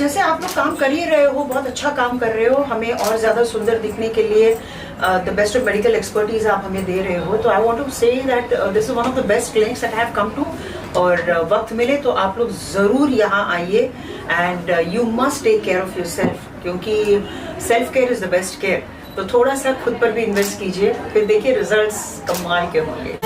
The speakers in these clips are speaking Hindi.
जैसे आप लोग काम कर ही रहे हो, बहुत अच्छा काम कर रहे हो, हमें और ज़्यादा सुंदर दिखने के लिए the best of medical expertise आप हमें दे रहे हो, तो I want to say that this is one of the best clinics that I have come to. और वक्त मिले तो आप लोग ज़रूर यहाँ आइए and you must take care of yourself, क्योंकि self care is the best care. तो थोड़ा सा खुद पर भी इन्वेस्ट कीजिए, फिर देखिए रिजल्ट्स कमाल के होंगे।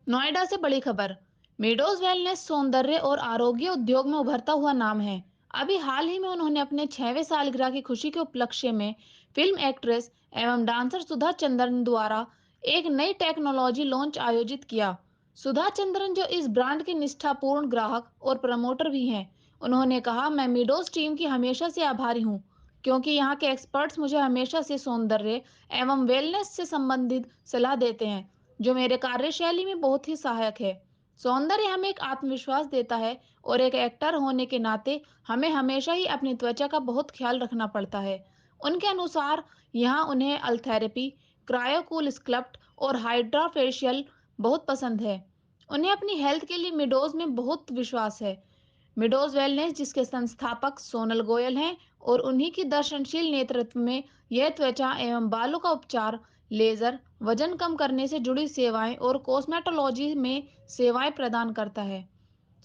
नोएडा से बड़ी खबर। मेडोज वेलनेस सौंदर्य और आरोग्य उद्योग में उभरता हुआ नाम है। अभी हाल ही में उन्होंने अपने 6वें सालगिरह की खुशी के उपलक्ष्य में फिल्म एक्ट्रेस एवं डांसर सुधा चंद्रन द्वारा एक नई टेक्नोलॉजी लॉन्च आयोजित किया। सुधा चंद्रन, जो इस ब्रांड की निष्ठापूर्ण ग्राहक और प्रमोटर भी हैं, उन्होंने कहा, मैं मेडोज टीम की हमेशा से आभारी हूँ, क्योंकि यहाँ के एक्सपर्ट्स मुझे हमेशा से सौंदर्य एवं वेलनेस से संबंधित सलाह देते हैं, जो मेरे कार्यशैली में बहुत ही सहायक है। सौंदर्य हमें एक आत्मविश्वास देता है और एक एक्टर होने के नाते हमें हमेशा ही अपनी त्वचा का बहुत ख्याल रखना पड़ता है। उनके अनुसार यहाँ उन्हें अल्थेरेपी, क्रायोकूल स्कल्प्ट और हाइड्रा फेशियल बहुत पसंद है। उन्हें अपनी हेल्थ के लिए मिडोज में बहुत विश्वास है। मिडोज वेलनेस, जिसके संस्थापक सोनल गोयल हैं, और उन्हीं की दर्शनशील नेतृत्व में यह त्वचा एवं बालों का उपचार, लेजर, वजन कम करने से जुड़ी सेवाएं और कॉस्मेटोलॉजी में सेवाएं प्रदान करता है।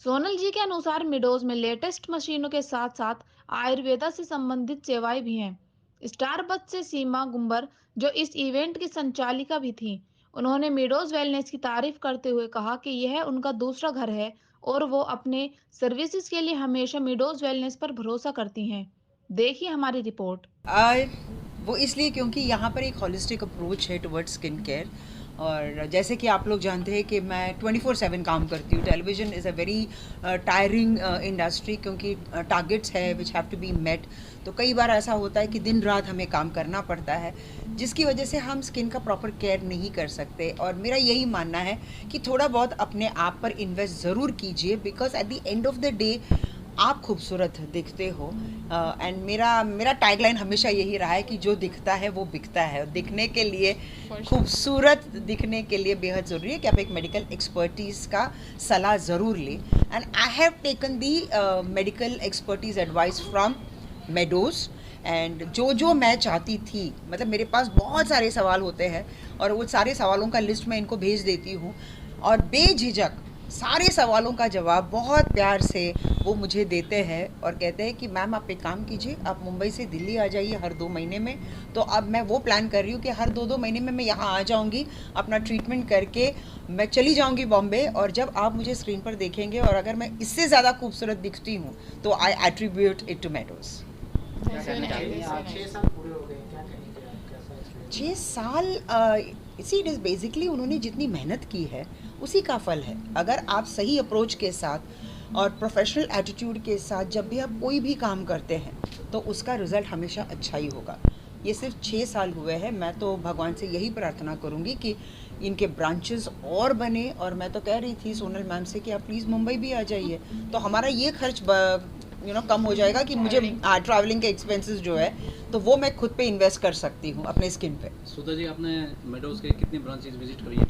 सोनल जी के अनुसार मिडोज में लेटेस्ट मशीनों के साथ साथ आयुर्वेदा से संबंधित सेवाएं भी हैं। स्टारबक्स से सीमा गुंबर, जो इस इवेंट की संचालिका भी थी, उन्होंने मिडोज वेलनेस की तारीफ करते हुए कहा कि यह उनका दूसरा घर है और वो अपने सर्विसेज के लिए हमेशा मिडोज वेलनेस पर भरोसा करती हैं। देखिए हमारी रिपोर्ट। वो इसलिए क्योंकि यहाँ पर एक हॉलिस्टिक अप्रोच है टुवर्ड्स स्किन केयर। और जैसे कि आप लोग जानते हैं कि मैं 24/7 काम करती हूँ। Television is a very tiring industry, क्योंकि टारगेट्स है which have to be met. तो कई बार ऐसा होता है कि दिन रात हमें काम करना पड़ता है, जिसकी वजह से हम स्किन का प्रॉपर केयर नहीं कर सकते। और मेरा यही मानना है कि थोड़ा बहुत अपने आप पर इन्वेस्ट ज़रूर कीजिए, because at the end of the day आप खूबसूरत दिखते हो। एंड मेरा टैगलाइन हमेशा यही रहा है कि जो दिखता है वो बिकता है। दिखने के लिए, खूबसूरत दिखने के लिए बेहद ज़रूरी है कि आप एक मेडिकल एक्सपर्टीज़ का सलाह ज़रूर लें। And I have taken the medical expertise advice from meadows. And जो मैं चाहती थी, मतलब मेरे पास बहुत सारे सवाल होते हैं और वो सारे सवालों का लिस्ट मैं इनको भेज देती हूँ, और बेझिझक सारे सवालों का जवाब बहुत प्यार से वो मुझे देते हैं और कहते हैं कि मैम आप एक काम कीजिए, आप मुंबई से दिल्ली आ जाइए हर 2 महीने में। तो अब मैं वो प्लान कर रही हूँ कि हर 2-2 महीने में मैं यहाँ आ जाऊँगी, अपना ट्रीटमेंट करके मैं चली जाऊँगी बॉम्बे। और जब आप मुझे स्क्रीन पर देखेंगे और अगर मैं इससे ज़्यादा खूबसूरत दिखती हूँ तो आई एट्रीब्यूट इट टू मेडोज। 6 साल इसी इट इज़ बेसिकली उन्होंने जितनी मेहनत की है उसी का फल है। अगर आप सही अप्रोच के साथ और प्रोफेशनल एटीट्यूड के साथ जब भी आप कोई भी काम करते हैं तो उसका रिज़ल्ट हमेशा अच्छा ही होगा। ये सिर्फ 6 साल हुए हैं। मैं तो भगवान से यही प्रार्थना करूँगी कि इनके ब्रांचेस और बने। और मैं तो कह रही थी सोनल मैम से कि आप प्लीज़ मुंबई भी आ जाइए, तो हमारा ये खर्च कम हो जाएगा कि मुझे ट्रैवलिंग के एक्सपेंसेस जो है तो वो मैं खुद पे इन्वेस्ट कर सकती हूँ अपने स्किन पे। सुधा जी, आपने मेडोज के कितने ब्रांचेस विजिट करी है?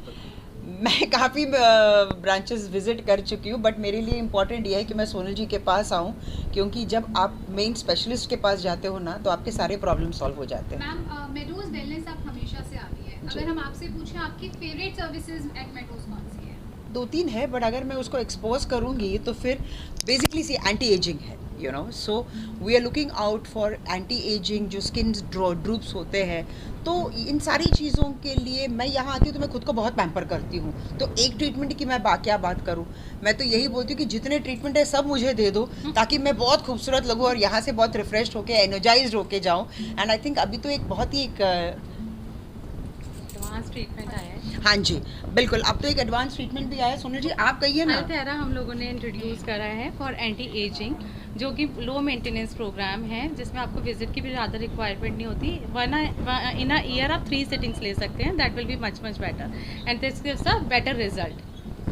मैं काफ़ी ब्रांचेस विजिट कर चुकी हूँ, बट मेरे लिए इम्पॉर्टेंट ये है कि मैं सोनल जी के पास आऊँ, क्योंकि जब आप मेन स्पेशलिस्ट के पास जाते हो ना तो आपके सारे प्रॉब्लम सॉल्व हो जाते हैं। मैम, मेडोज वेलनेस आप हमेशा से आती है, अगर हम आपसे पूछें आपकी फेवरेट सर्विसेज एट मेडोज कौन सी है? 2-3 है, बट अगर मैं उसको एक्सपोज करूँगी तो फिर बेसिकली एंटी एजिंग है, so we are looking out for anti aging, जो स्किन ड्रूप्स होते हैं। तो इन सारी चीज़ों के लिए मैं यहाँ आती हूँ तो मैं खुद को बहुत पैम्पर करती हूँ। तो एक ट्रीटमेंट की मैं क्या बात करूँ, मैं तो यही बोलती हूँ कि जितने ट्रीटमेंट है सब मुझे दे दो, ताकि मैं बहुत खूबसूरत लगूँ और यहाँ से बहुत रिफ्रेश होके, एनर्जाइज होके जाऊँ। एंड आई थिंक अभी तो एक बहुत ही एडवांस ट्रीटमेंट आया है। हाँ जी बिल्कुल, अब तो एक एडवांस ट्रीटमेंट भी आया है। सोनल जी आप कहिए ना। अल्थेरा हम लोगों ने इंट्रोड्यूस करा है फॉर एंटी एजिंग, जो कि लो मेंटेनेंस प्रोग्राम है, जिसमें आपको विजिट की भी ज़्यादा रिक्वायरमेंट नहीं होती। इन अ ईयर आप 3 सिटिंग्स ले सकते हैं, that will be much better and this gives a better result.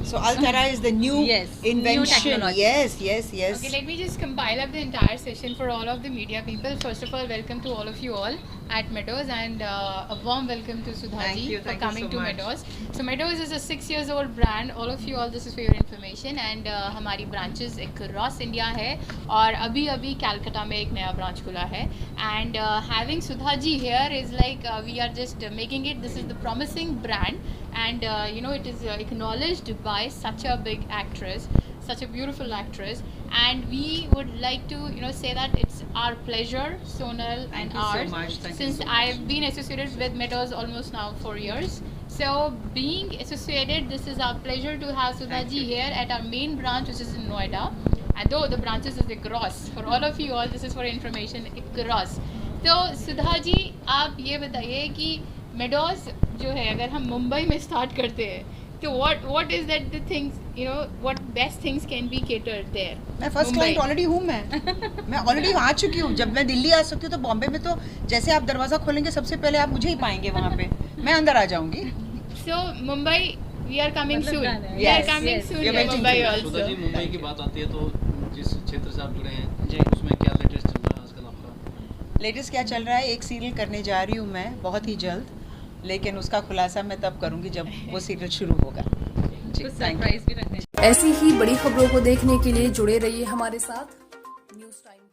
So Altara is the new Yes, new invention. technology. Yes, yes, yes. Okay, let me just compile up the entire session for all of the media people. First of all, welcome to all of you all at Meadows, and a warm welcome to Thank Sudhaji you, for thank you coming so to much. Meadows. So Meadows is a 6 years old brand. All of you all, this is for your information. And हमारी branches across India है, और अभी कैलकाटा में एक नया branch खुला है. And having Sudhaji here is like we are just making it. This is the promising brand, and you know, it is acknowledged by such a big actress, such a beautiful actress, and we would like to, you know, say that it's our pleasure, Sonal Thank and you so ours, much. Thank you since so much. I've been associated with Meadows almost now 4 years. So being associated, this is our pleasure to have Sudhaji here at our main branch, which is in Noida. And though the branches is across, for all of you all, this is for information, across. तो Sudhaji, आप ये बताइए कि Meadows जो है, अगर हम मुंबई में स्टार्ट करते हैं, तो what is that the things, you know, what best things can be catered there? मैं फर्स्ट मुंबई। क्लाइंट ऑलरेडी हूँ मैं ऑलरेडी आ चुकी हूँ. जब मैं दिल्ली आ सकती हूँ तो बॉम्बे में तो जैसे आप दरवाजा खोलेंगे सबसे पहले आप मुझे ही पाएंगे वहाँ पे. मैं अंदर आ जाऊंगी. So Mumbai, we are coming मतलब soon. plan है. We are Yes, coming yes. soon We are to waiting Mumbai for you. Sudha ji, also. Mumbai की बात आती है तो जिस क्षेत्र से आप जुड़े हैं जी. उसमें क्या लेटेस्ट चल रहा है आजकल आपका? लेटेस्ट क्या चल रहा है? एक सीरियल करने जा रही हूँ मैं बहुत ही जल्द, लेकिन उसका खुलासा मैं तब करूँगी जब वो सीरियल शुरू होगा. जी, कुछ थैंक यू. सरप्राइज भी रखने ऐसी ही बड़ी खबरों को देखने के लिए जुड़े रहिए हमारे साथ न्यूज़ टाइम।